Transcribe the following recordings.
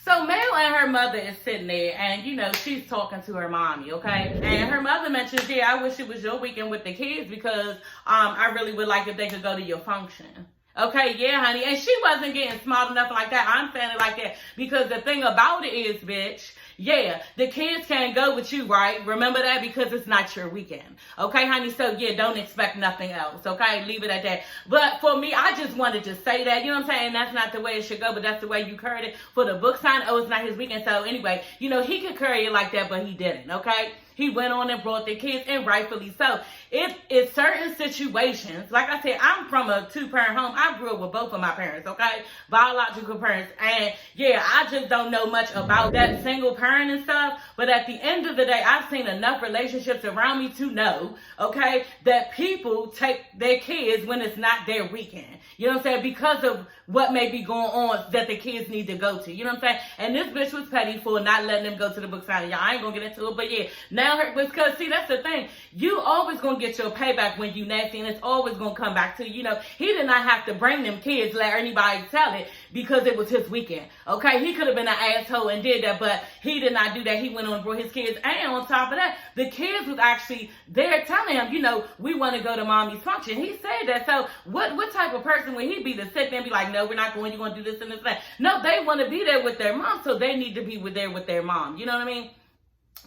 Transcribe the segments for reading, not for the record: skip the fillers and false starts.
So Mel and her mother is sitting there, and she's talking to her mommy, okay? And her mother mentions, yeah, I wish it was your weekend with the kids because I really would like if they could go to your function. Okay, yeah, honey. And she wasn't getting smart enough like that. I'm saying it like that because the thing about it is, bitch, yeah, the kids can't go with you, right? Remember that, because it's not your weekend. Okay, honey? So, yeah, don't expect nothing else, okay? Leave it at that. But for me, I just wanted to say that, you know what I'm saying? That's not the way it should go, but that's the way you carried it for the book sign. Oh, it's not his weekend. So, anyway, he could carry it like that, but he didn't, okay? He went on and brought the kids, and rightfully so. It is certain situations. Like I said, I'm from a two-parent home. I grew up with both of my parents, okay? Biological parents. And, yeah, I just don't know much about that single parent and stuff. But at the end of the day, I've seen enough relationships around me to know, okay, that people take their kids when it's not their weekend. You know what I'm saying? Because of what may be going on that the kids need to go to. You know what I'm saying? And this bitch was petty for not letting them go to the book signing. Y'all, I ain't gonna get into it, but yeah. Now, because see, that's the thing. You always gonna get your payback when you nasty, and it's always gonna come back to you. He did not have to bring them kids, let anybody tell it, because it was his weekend. Okay, he could have been an asshole and did that, but he did not do that. He went on and brought his kids, and on top of that, the kids was actually there telling him, we want to go to mommy's function. He said that. So what type of person would he be to sit there and be like, no, we're not going. You're going to do this and this and that? No, they want to be there with their mom, so they need to be there with their mom. You know what I mean?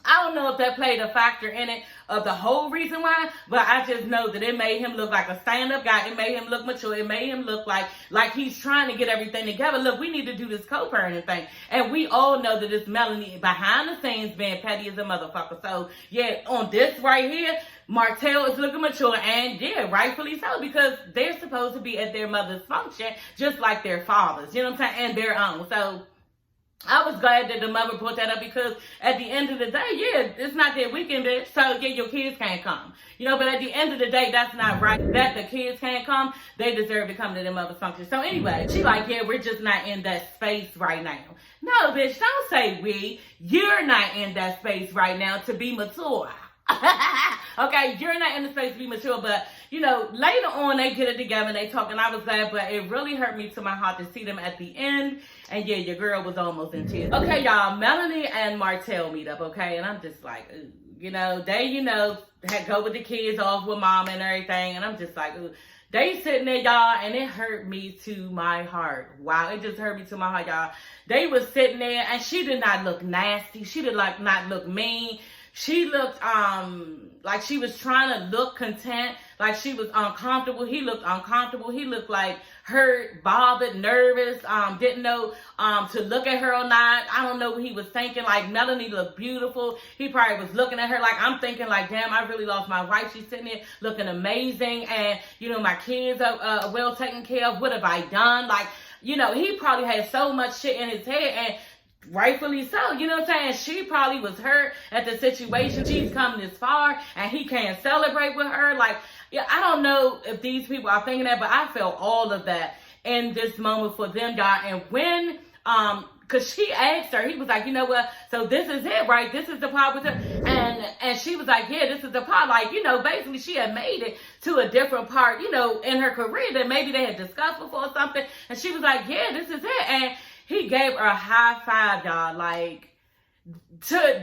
I don't know if that played a factor in it of the whole reason why, but I just know that it made him look like a stand-up guy. It made him look mature. It made him look like he's trying to get everything together. Look, we need to do this co-parenting thing. And we all know that it's Melanie behind the scenes being petty as a motherfucker. So, yeah, on this right here, Martel is looking mature, and yeah, rightfully so, because they're supposed to be at their mother's function just like their fathers, you know what I'm saying, and their own. So I was glad that the mother brought that up, because at the end of the day, yeah, it's not their weekend, bitch, so yeah, your kids can't come. But at the end of the day, that's not right. That the kids can't come, they deserve to come to their mother's function. So anyway, she like, yeah, we're just not in that space right now. No, bitch, don't say we. You're not in that space right now to be mature. Okay, you're not in the space to be mature, but later on they get it together and they talk, and I was glad, but it really hurt me to my heart to see them at the end. And yeah, your girl was almost in tears. Okay, y'all, Melanie and Martel meet up, okay, and I'm just like, ooh. They had go with the kids off with mom and everything, and I'm just like, ooh. They sitting there, y'all, and it hurt me to my heart. Wow, it just hurt me to my heart, y'all. They was sitting there, and she did not look nasty. She did not look mean. She looked like she was trying to look content, like she was uncomfortable. He looked uncomfortable. He looked like hurt, bothered, nervous, didn't know to look at her or not. I don't know what he was thinking. Like, Melanie looked beautiful. He probably was looking at her like, I'm thinking like, damn, I really lost my wife. She's sitting there looking amazing, and my kids are well taken care of. What have I done? Like, he probably had so much shit in his head, and rightfully so, you know what I'm saying? She probably was hurt at the situation. She's come this far, and he can't celebrate with her. Like, yeah, I don't know if these people are thinking that, but I felt all of that in this moment for them, y'all. And when, cause she asked her, he was like, you know what? So this is it, right? This is the part with her. And she was like, yeah, this is the part. Like, basically she had made it to a different part, in her career that maybe they had discussed before or something. And she was like, yeah, this is it. And he gave her a high five, y'all, like, to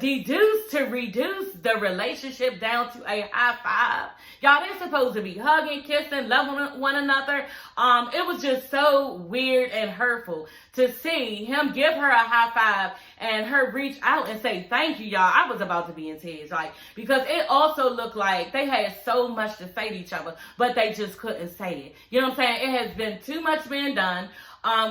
reduce the relationship down to a high five. Y'all, they're supposed to be hugging, kissing, loving one another. It was just so weird and hurtful to see him give her a high five and her reach out and say thank you, y'all. I was about to be in tears, like, because it also looked like they had so much to say to each other, but they just couldn't say it. You know what I'm saying? It has been too much being done.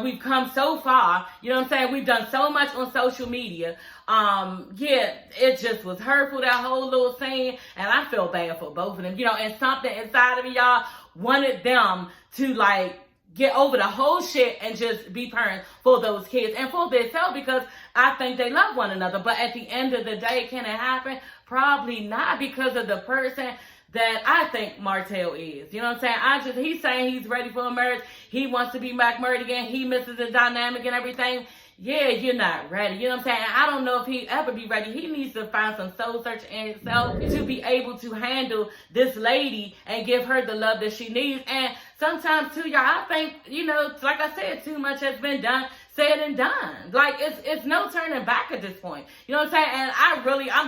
We've come so far, you know what I'm saying? We've done so much on social media. Yeah, it just was hurtful, that whole little scene, and I feel bad for both of them, and something inside of me, y'all, wanted them to, like, get over the whole shit and just be parents for those kids and for themselves, because I think they love one another. But at the end of the day, can it happen? Probably not, because of the person that I think Martel is. You know what I'm saying? He's saying he's ready for a marriage. He wants to be back married again. He misses the dynamic and everything. Yeah, you're not ready. You know what I'm saying? I don't know if he ever be ready. He needs to find some soul search in himself to be able to handle this lady and give her the love that she needs. And sometimes too, y'all, I think, like I said, too much has been done said and done. Like, it's no turning back at this point. You know what I'm saying? And I'm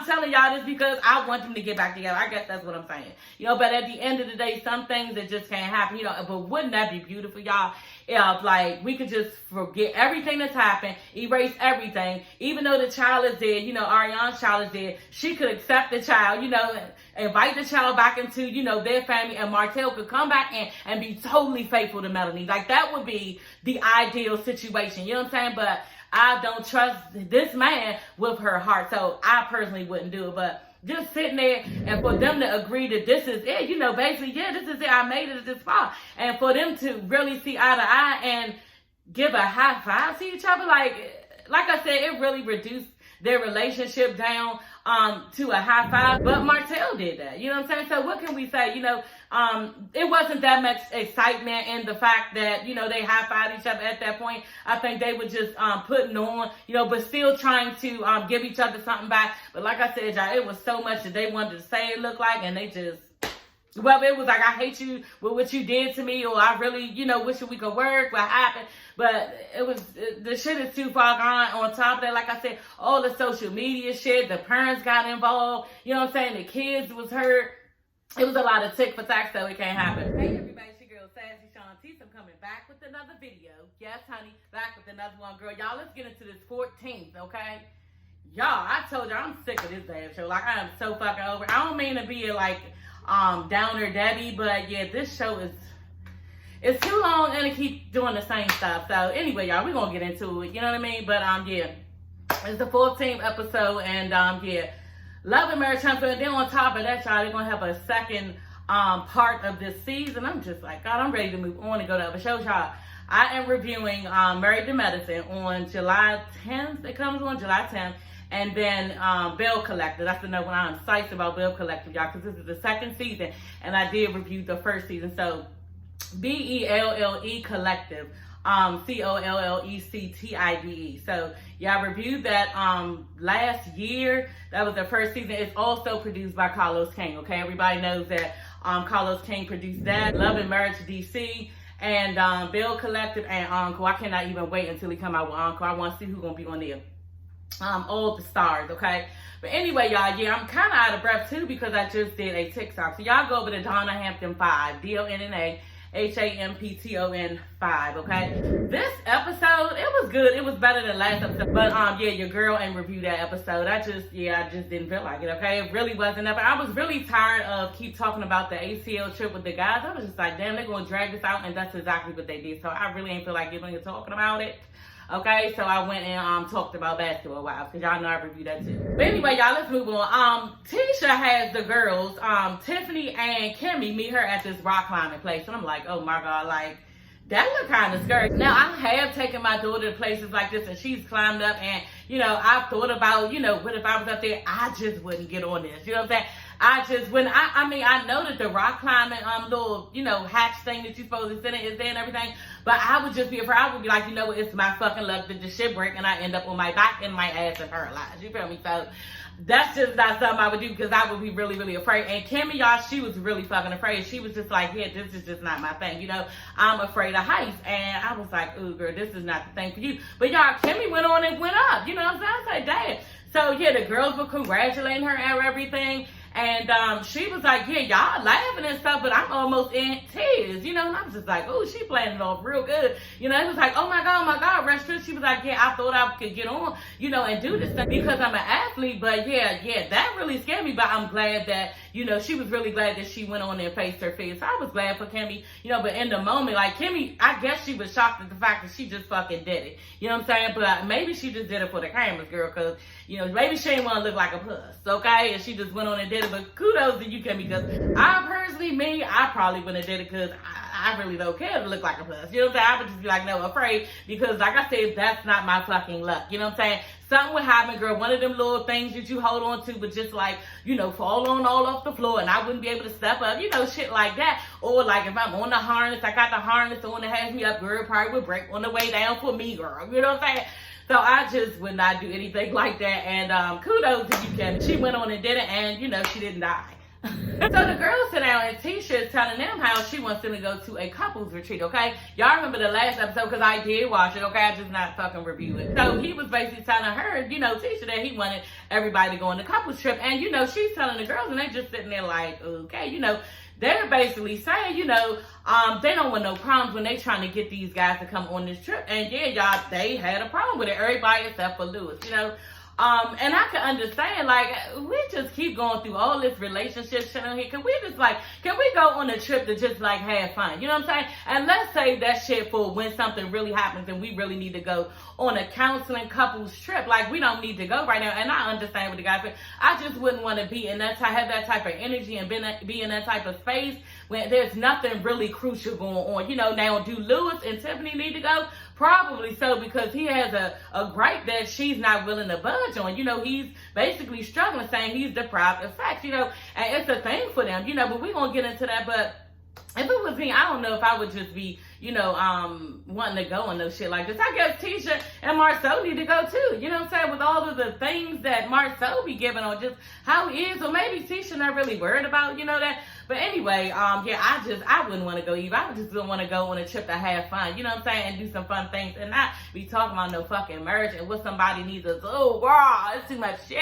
telling y'all this because I want them to get back together. I guess that's what I'm saying. You know, but at the end of the day, some things that just can't happen. You know, but wouldn't that be beautiful, y'all? If, like, we could just forget everything that's happened, erase everything, even though the child is dead, you know, Ariana's child is dead, she could accept the child, you know, invite the child back into, you know, their family, and Martel could come back in and be totally faithful to Melanie. Like, that would be the ideal situation, you know what I'm saying? But I don't trust this man with her heart, so I personally wouldn't do it. But just sitting there and for them to agree that this is it, you know, basically, yeah, this is it, I made it this far. And for them to really see eye to eye and give a high five to each other, like I said, it really reduced their relationship down to a high five. But Martel did that, you know what I'm saying? So what can we say? You know, it wasn't that much excitement in the fact that, you know, they high-fived each other at that point. I think they were just putting on, you know, but still trying to give each other something back. But like I said, y'all, it was so much that they wanted to say it looked like, and they just, well, it was like, I hate you with what you did to me, or I really, you know, wish we could work, what happened. But the shit is too far gone. On top of that, like I said, all the social media shit, the parents got involved, you know what I'm saying, the kids was hurt. It was a lot of tick for tack, so it can't happen. Hey everybody, it's your girl Sassy Shantice. I'm coming back with another video. Yes, honey, back with another one, girl. Y'all, let's get into this 14th, okay? Y'all, I told y'all I'm sick of this damn show. Like, I am so fucking over. I don't mean to be like downer Debbie, but yeah, this show is, it's too long and it keep doing the same stuff. So anyway, y'all, we're gonna get into it, you know what I mean? But yeah, it's the 14th episode, and yeah, Love and Marriage Huntsville. And then on top of that, y'all, they're gonna have a second part of this season. I'm just like, God, I'm ready to move on and go to other shows, y'all. I am reviewing Married to Medicine on July 10th. It comes on July 10th. And then Bell Collector. That's another one. I'm psyched about Bell Collector, y'all, because this is the second season, and I did review the first season. So BELLE Collective, COLLECTIDE. So yeah, I reviewed that last year. That was the first season. It's also produced by Carlos King. Okay, everybody knows that Carlos King produced that. Love and Marriage DC, and Bell Collective, and Encore. I cannot even wait until he come out with Encore. I want to see who's gonna be on there. All the stars, okay? But anyway, y'all, yeah, I'm kind of out of breath too because I just did a TikTok. So y'all go over to Donna Hampton 5, DONNAHAMPTON 5, okay? This episode, it was good. It was better than last episode. But yeah, your girl ain't reviewed that episode. I just didn't feel like it, okay? It really wasn't up. I was really tired of keep talking about the ACL trip with the guys. I was just like, damn, they're gonna drag this out, and that's exactly what they did. So I really ain't feel like giving and talking about it. Okay, so I went and talked about Basketball Wives, because y'all know I reviewed that too. But anyway, y'all, let's move on. Tisha has the girls, Tiffany and Kimmy, meet her at this rock climbing place. And I'm like, oh my God, like, that look kind of scary. Now, I have taken my daughter to places like this, and she's climbed up, and, you know, I've thought about, you know, what if I was up there? I just wouldn't get on this. You know what I'm saying? I know that the rock climbing little, you know, hatch thing that you're supposed to sit in is there and everything, but I would just be afraid. I would be like, you know what, it's my fucking luck that the shit break and I end up on my back and my ass and paralyzed. You feel me? So that's just not something I would do, because I would be really, really afraid. And Kimmy, y'all, she was really fucking afraid. She was just like, yeah, this is just not my thing. You know, I'm afraid of heights. And I was like, ooh, girl, this is not the thing for you. But y'all, Kimmy went on and went up. You know what I'm saying? I was like, damn. So yeah, the girls were congratulating her and everything. And she was like, yeah, y'all laughing and stuff, but I'm almost in tears, you know? And I was just like, oh, she playing it off real good. You know, it was like, oh my God, rest true. She was like, yeah, I thought I could get on, you know, and do this thing because I'm an athlete. But yeah, that really scared me. But I'm glad that, you know, she was really glad that she went on there and faced her fears. So I was glad for Kimmy, you know, but in the moment, like Kimmy, I guess she was shocked at the fact that she just fucking did it. You know what I'm saying? But maybe she just did it for the cameras, girl, because, you know, maybe she didn't want to look like a puss, okay? And she just went on and did it. But kudos to you, Kimmy, because I probably wouldn't have did it, because I really don't care to look like a puss. You know what I'm saying? I would just be like, no, afraid, because like I said, that's not my fucking luck. You know what I'm saying? Something would happen, girl. One of them little things that you hold on to would just like, you know, fall on all off the floor, and I wouldn't be able to step up, you know, shit like that. Or like if I'm on the harness, I got the harness, the one that has me up, girl, probably would break on the way down for me, girl. You know what I'm saying? So I just would not do anything like that. And kudos to you, Kim. She went on and did it, and, you know, she didn't die. So the girls sit down and Tisha is telling them how she wants them to go to a couples retreat, okay? Y'all remember the last episode because I did watch it, okay? I just not fucking review it. So he was basically telling her, you know, Tisha, that he wanted everybody to go on the couples trip. And, you know, she's telling the girls and they just sitting there like, okay, you know, they're basically saying, you know, they don't want no problems when they trying to get these guys to come on this trip. And yeah, y'all, they had a problem with it. Everybody except for Lewis, you know. And I can understand, like, we just keep going through all this relationship shit on here. Can we go on a trip to just, like, have fun? You know what I'm saying? And let's save that shit for when something really happens and we really need to go on a counseling couples trip. Like, we don't need to go right now. And I understand what the guy said. I just wouldn't want to be in that have that type of energy and be in that type of space when there's nothing really crucial going on. You know, now, do Lewis and Tiffany need to go? Probably so, because he has a gripe that she's not willing to budge on. You know, he's basically struggling, saying he's deprived of sex, you know, and it's a thing for them, you know, but we're going to get into that. But if it was me, I don't know if I would just be, you know, wanting to go on no shit like this. I guess Tisha and Marcel need to go too. You know what I'm saying? With all of the things that Marcel be giving on just how he is. Or maybe Tisha not really worried about, you know, that. But anyway, yeah, I wouldn't want to go either. I just don't want to go on a trip to have fun, you know what I'm saying? And do some fun things and not be talking about no fucking marriage and what somebody needs to do. Oh, girl, it's too much shit.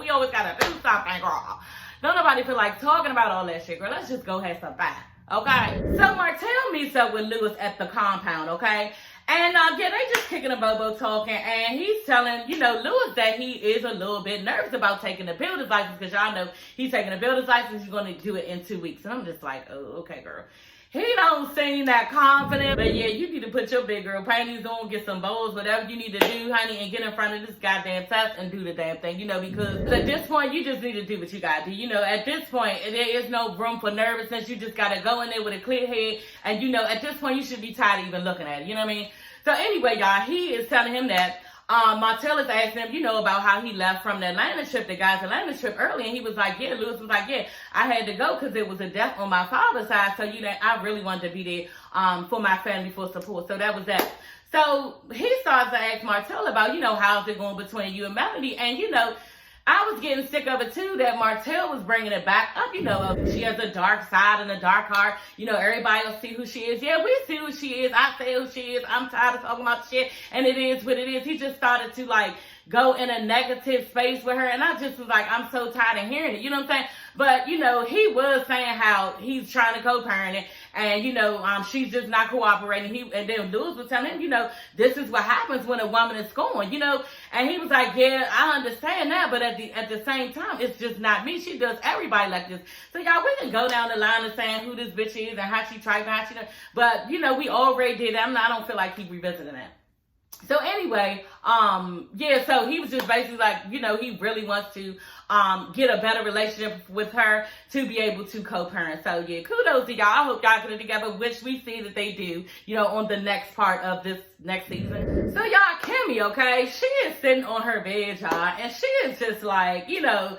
We always got to do something, girl. Don't nobody feel like talking about all that shit, girl. Let's just go have some fun. Okay, so Martel meets up with Lewis at the compound, okay? And yeah, they just kicking a bobo talking, and he's telling, you know, Lewis that he is a little bit nervous about taking the builder's license, because y'all know he's taking the builder's license, he's going to do it in 2 weeks. And I'm just like, oh, okay, girl. He don't seem that confident, but yeah, you need to put your big girl panties on, get some bowls, whatever you need to do, honey, and get in front of this goddamn test and do the damn thing, you know, because at this point, you just need to do what you gotta do. You know, at this point, there is no room for nervousness. You just gotta go in there with a clear head, and you know, at this point, you should be tired of even looking at it, you know what I mean? So anyway, y'all, he is telling him that Martel is asking him, you know, about how he left from the Atlanta trip, the guy's Atlanta trip early, and he was like, yeah, Lewis was like, yeah, I had to go because it was a death on my father's side, so, you know, I really wanted to be there for my family for support, so that was that. So he starts to ask Martel about, you know, how's it going between you and Melody, and, you know, I was getting sick of it too, that Martel was bringing it back up, you know, she has a dark side and a dark heart, you know, everybody will see who she is. Yeah, we see who she is, I say who she is, I'm tired of talking about shit, and it is what it is. He just started to, like, go in a negative space with her, and I just was like, I'm so tired of hearing it, you know what I'm saying? But, you know, he was saying how he's trying to co-parent it, and, you know, she's just not cooperating. And then Lewis was telling him, you know, this is what happens when a woman is scorned, you know, and he was like, yeah, I understand that, but at the same time, it's just not me. She does everybody like this. So, y'all, we can go down the line of saying who this bitch is and how she tried, how she does, but, you know, we already did that. I don't feel like keep revisiting that. So anyway, yeah, so he was just basically like, you know, he really wants to get a better relationship with her to be able to co-parent. So yeah, kudos to y'all. I hope y'all get it together, which we see that they do, you know, on the next part of this next season. So y'all, Kimmy, okay, she is sitting on her bed, y'all, and she is just like, you know,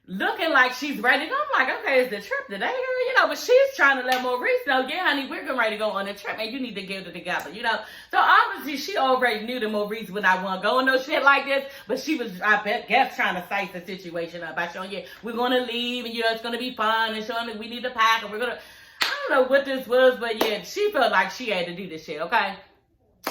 looking like she's ready to go. I'm like, okay, is the trip today, girl? You know, but she's trying to let Maurice know, yeah, honey, we're getting ready to go on a trip, and you need to get it together, you know? So obviously, she already knew that Maurice would not want to go on no shit like this, but she was, I guess, trying to spice the situation up by showing, yeah, we're going to leave, and, you know, it's going to be fun, and showing that we need to pack, and we're going to, I don't know what this was, but yeah, she felt like she had to do this shit, okay?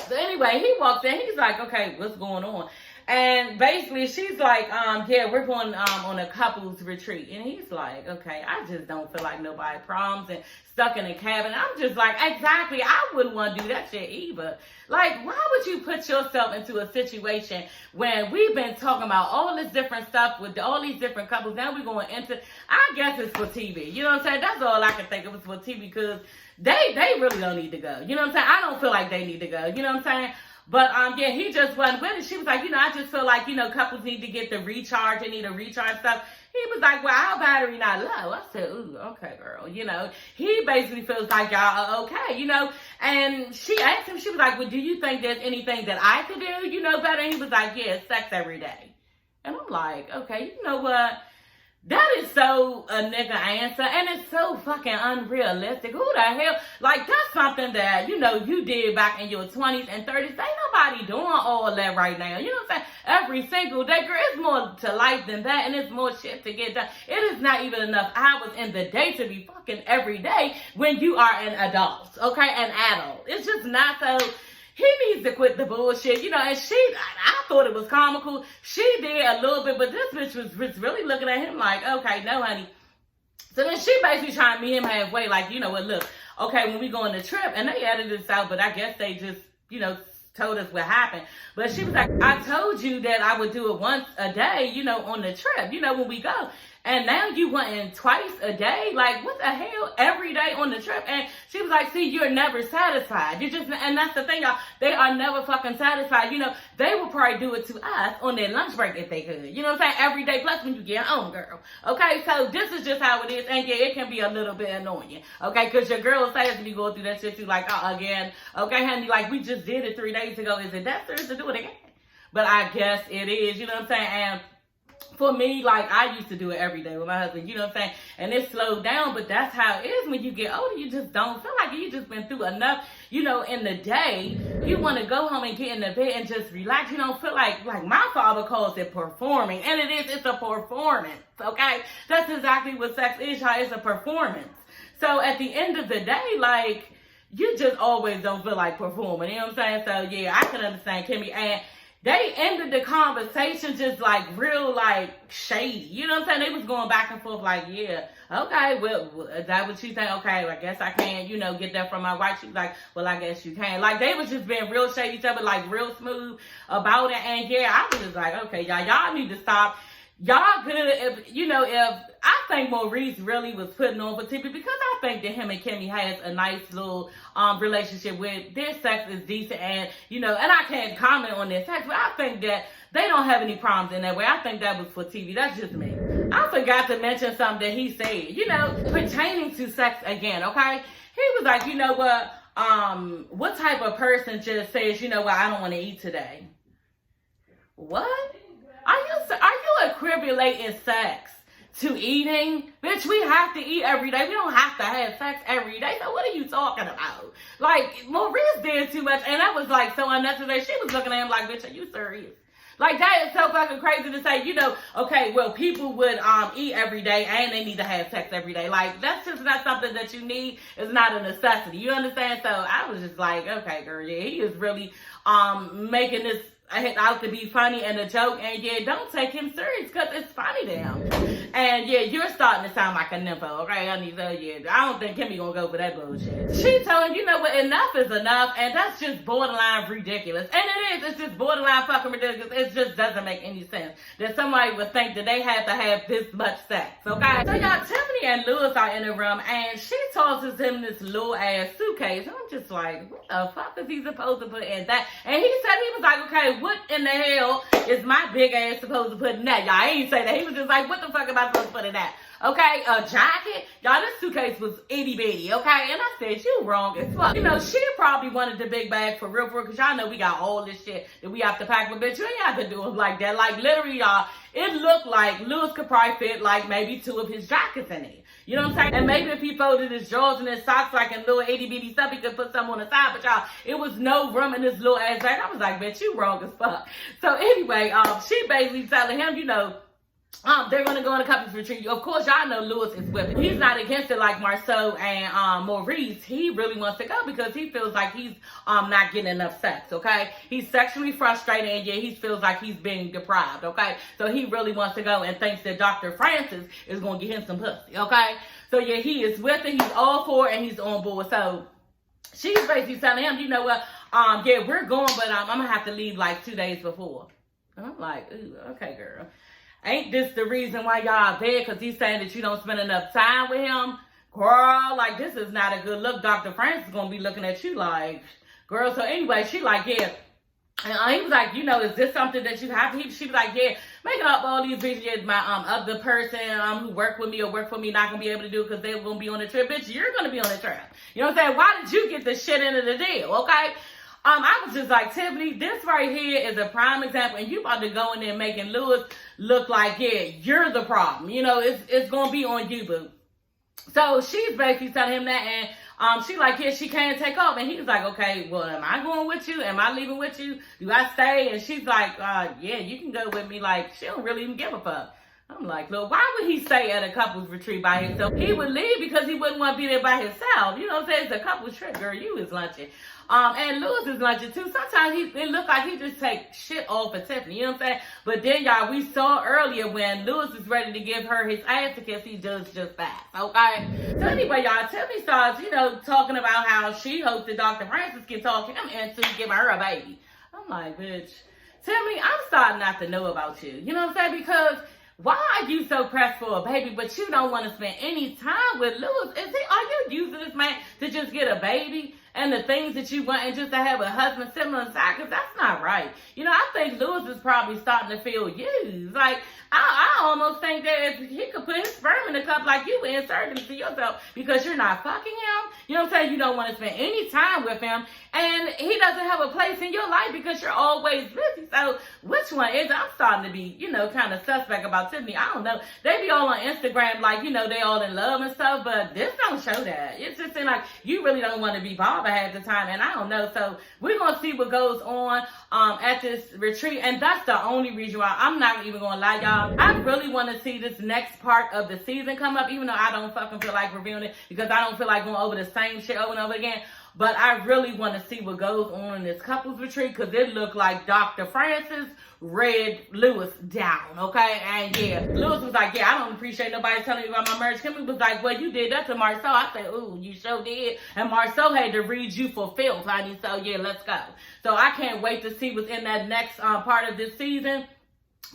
So anyway, he walks in, he's like, okay, what's going on? And basically, she's like, yeah, we're going on a couples retreat. And he's like, okay, I just don't feel like nobody problems and stuck in a cabin. I'm just like, exactly, I wouldn't want to do that shit either. Like, why would you put yourself into a situation when we've been talking about all this different stuff with all these different couples? Now we're going into, I guess it's for TV. You know what I'm saying? That's all I can think of is for TV, because they really don't need to go. You know what I'm saying? I don't feel like they need to go. You know what I'm saying? But, yeah, he just wasn't with it. She was like, you know, I just feel like, you know, couples need to get the recharge. They need to recharge stuff. He was like, well, our battery not low. I said, ooh, okay, girl. You know, he basically feels like y'all are okay, you know. And she asked him, she was like, well, do you think there's anything that I could do, you know, better? And he was like, yeah, sex every day. And I'm like, okay, you know what? That is so a nigga answer, and it's so fucking unrealistic. Who the hell? Like, that's something that, you know, you did back in your 20s and 30s. Ain't nobody doing all that right now. You know what I'm saying? Every single day, girl, it's more to life than that, and it's more shit to get done. It is not even enough hours in the day to be fucking every day when you are an adult, okay? An adult. It's just not so... He needs to quit the bullshit, you know, and I thought it was comical. She did a little bit, but this bitch was really looking at him like, okay, no, honey. So then she basically trying to meet him halfway, like, you know what, look, okay, when we go on the trip, and they edited this out, but I guess they just, you know, told us what happened. But she was like, I told you that I would do it once a day, you know, on the trip, you know, when we go. And now you went in twice a day? Like, what the hell? Every day on the trip? And she was like, see, you're never satisfied. You just, and that's the thing, y'all. They are never fucking satisfied. You know, they would probably do it to us on their lunch break if they could. You know what I'm saying? Every day, plus when you get home, girl. Okay, so this is just how it is. And yeah, it can be a little bit annoying. Okay, because your girl says when you go through that shit, you like, oh, again. Okay, honey, like, we just did it 3 days ago. Is it that serious to do it again? But I guess it is. You know what I'm saying? And for me, like, I used to do it every day with my husband, you know what I'm saying? And it slowed down, but that's how it is when you get older. You just don't feel like you just been through enough, you know, in the day. You want to go home and get in the bed and just relax. You don't feel like my father calls it performing. And it is, it's a performance, okay? That's exactly what sex is, y'all. It's a performance. So at the end of the day, like, you just always don't feel like performing, you know what I'm saying? So yeah, I can understand Kimmy. And they ended the conversation just like real like shady. You know what I'm saying? They was going back and forth like, yeah, okay, well, is that what you think? Okay, well, I guess I can, you know, get that from my wife. She was like, well, I guess you can. Like, they was just being real shady each other, like real smooth about it. And yeah, I was just like, okay, y'all need to stop. Y'all could have, if I think Maurice really was putting on for TV, because I think that him and Kimmy has a nice little relationship with their sex is decent, and and I can't comment on their sex, but I think that they don't have any problems in that way. I think that was for TV. That's just me. I forgot to mention something that he said, pertaining to sex again, okay? He was like, you know what type of person just says, I don't want to eat today? What? Are you equating sex to eating? Bitch, we have to eat every day. We don't have to have sex every day. So what are you talking about? Like, Maurice did too much, and that was like so unnecessary. She was looking at him like, bitch, are you serious? Like, that is so fucking crazy to say, okay, well, people would eat every day and they need to have sex every day. Like, that's just not something that you need. It's not a necessity. You understand? So I was just like, okay, girl, yeah, he is really making this out to be funny and a joke, and yeah, don't take him serious because it's funny to him. And yeah, you're starting to sound like a nympho, okay? I don't think Kimmy gonna go for that bullshit. She told him, enough is enough, and that's just borderline ridiculous. And it is, it's just borderline fucking ridiculous. It just doesn't make any sense that somebody would think that they had to have this much sex, okay? So y'all, Tiffany and Lewis are in the room, and she tosses him this little ass suitcase. I'm just like, what the fuck is he supposed to put in that? And he said, he was like, okay, what in the hell is my big ass supposed to put in that? Y'all, I ain't say that. He was just like, what the fuck am I supposed to put in that? Okay, a jacket? Y'all, this suitcase was itty bitty, okay? And I said, you wrong as fuck. She probably wanted the big bag for real, because y'all know we got all this shit that we have to pack, but bitch, you ain't have to do it like that. Like, literally, y'all, it looked like Lewis could probably fit like maybe 2 of his jackets in it. You know what I'm saying? And maybe if he folded his drawers and his socks like in little itty bitty stuff, he could put some on the side. But y'all, it was no room in this little ass bag. I was like, bitch, you wrong as fuck. So anyway, she basically telling him, they're going to go on a couples retreat. Of course, y'all know Lewis is with it. He's not against it like Marceau and Maurice. He really wants to go because he feels like he's not getting enough sex, okay? He's sexually frustrated, and yeah, he feels like he's being deprived, okay? So he really wants to go and thinks that Dr. Francis is going to get him some pussy, okay? So yeah, he is with it. He's all for it, and he's on board. So she's basically telling him, yeah, we're going, but I'm going to have to leave like 2 days before. And I'm like, ooh, okay, girl. Ain't this the reason why y'all there? Because he's saying that you don't spend enough time with him? Girl, like, this is not a good look. Dr. Francis is going to be looking at you like, girl. So anyway, she like, yeah. And he was like, is this something that you have to? She was like, yeah, making up all these videos. My other person who work with me or work for me not going to be able to do it because they're going to be on the trip. Bitch, you're going to be on the trip. You know what I'm saying? Why did you get the shit into the deal, okay? I was just like, Tiffany, this right here is a prime example, and you about to go in there making Lewis look like, yeah, you're the problem. You know, it's going to be on you, boo. So she's basically telling him that, and she like, yeah, she can't take off. And he's like, okay, well, am I going with you? Am I leaving with you? Do I stay? And she's like, yeah, you can go with me. Like, she don't really even give a fuck. I'm like, look, why would he stay at a couple's retreat by himself? He would leave because he wouldn't want to be there by himself. You know what I'm saying? It's a couple's trip, girl. You is lunching. And Lewis is lunching too. Sometimes it look like he just take shit off of Tiffany. You know what I'm saying? But then, y'all, we saw earlier when Lewis is ready to give her his ass because he does just that. Okay? So anyway, y'all, Tiffany starts, you know, talking about how she hopes that Dr. Francis can talk him into giving her a baby. I'm like, bitch, Tiffany, I'm starting not to know about you. You know what I'm saying? Because why are you so pressed for a baby, but you don't want to spend any time with Lewis? Are you using this man to just get a baby and the things that you want and just to have a husband similar inside? Because that's not right. You know, I think Lewis is probably starting to feel used. Like, I almost think that if he could put his sperm in a cup like you would insert it into yourself because you're not fucking him. You know what I'm saying? You don't want to spend any time with him. And he doesn't have a place in your life because you're always busy. So which one is it? I'm starting to be, you know, kind of suspect about Tiffany. I don't know. They be all on Instagram like, you know, they all in love and stuff. But this don't show that. It's just like you really don't want to be bothered half the time. And I don't know. So we're going to see what goes on at this retreat. And that's the only reason why I'm not even going to lie, y'all. I really want to see this next part of the season come up, even though I don't fucking feel like reviewing it because I don't feel like going over the same shit over and over again. But I really want to see what goes on in this couples retreat because it looked like Dr. Francis read Lewis down, okay? And yeah, Lewis was like, yeah, I don't appreciate nobody telling me about my marriage. Kimmy was like, well, you did that to Marcel. I said, ooh, you sure did. And Marcel had to read you for filth, honey. So yeah, let's go. So I can't wait to see what's in that next part of this season.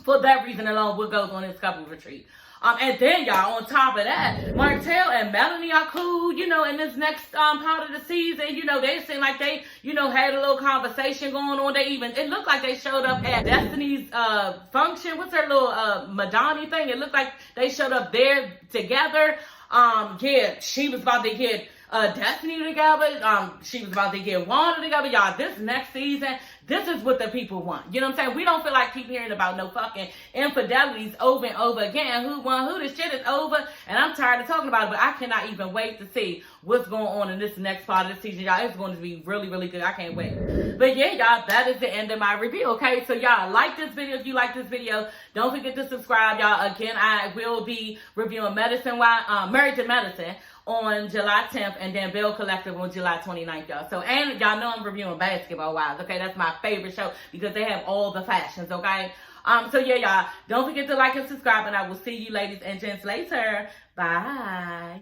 For that reason alone, what goes on this couples retreat. And then, y'all, on top of that, Martel and Melanie are cool, you know, in this next part of the season. You know, they seem like they, you know, had a little conversation going on. It looked like they showed up at Destiny's function. What's her little Madonna thing? It looked like they showed up there together. Yeah, she was about to get Destiny together. She was about to get Wanda together. Y'all, this next season, this is what the people want. You know what I'm saying? We don't feel like keep hearing about no fucking infidelities over and over again. Who won? Who? The shit is over. And I'm tired of talking about it, but I cannot even wait to see what's going on in this next part of the season, y'all. It's going to be really, really good. I can't wait. But yeah, y'all, that is the end of my review, okay? So y'all, like this video. If you like this video, don't forget to subscribe, y'all. Again, I will be reviewing Married to Medicine on July 10th and then Bill Collective on July 29th, y'all. So, and y'all know I'm reviewing Basketball Wives, okay? That's my favorite show because they have all the fashions, okay? So yeah, y'all, don't forget to like and subscribe, and I will see you ladies and gents later. Bye.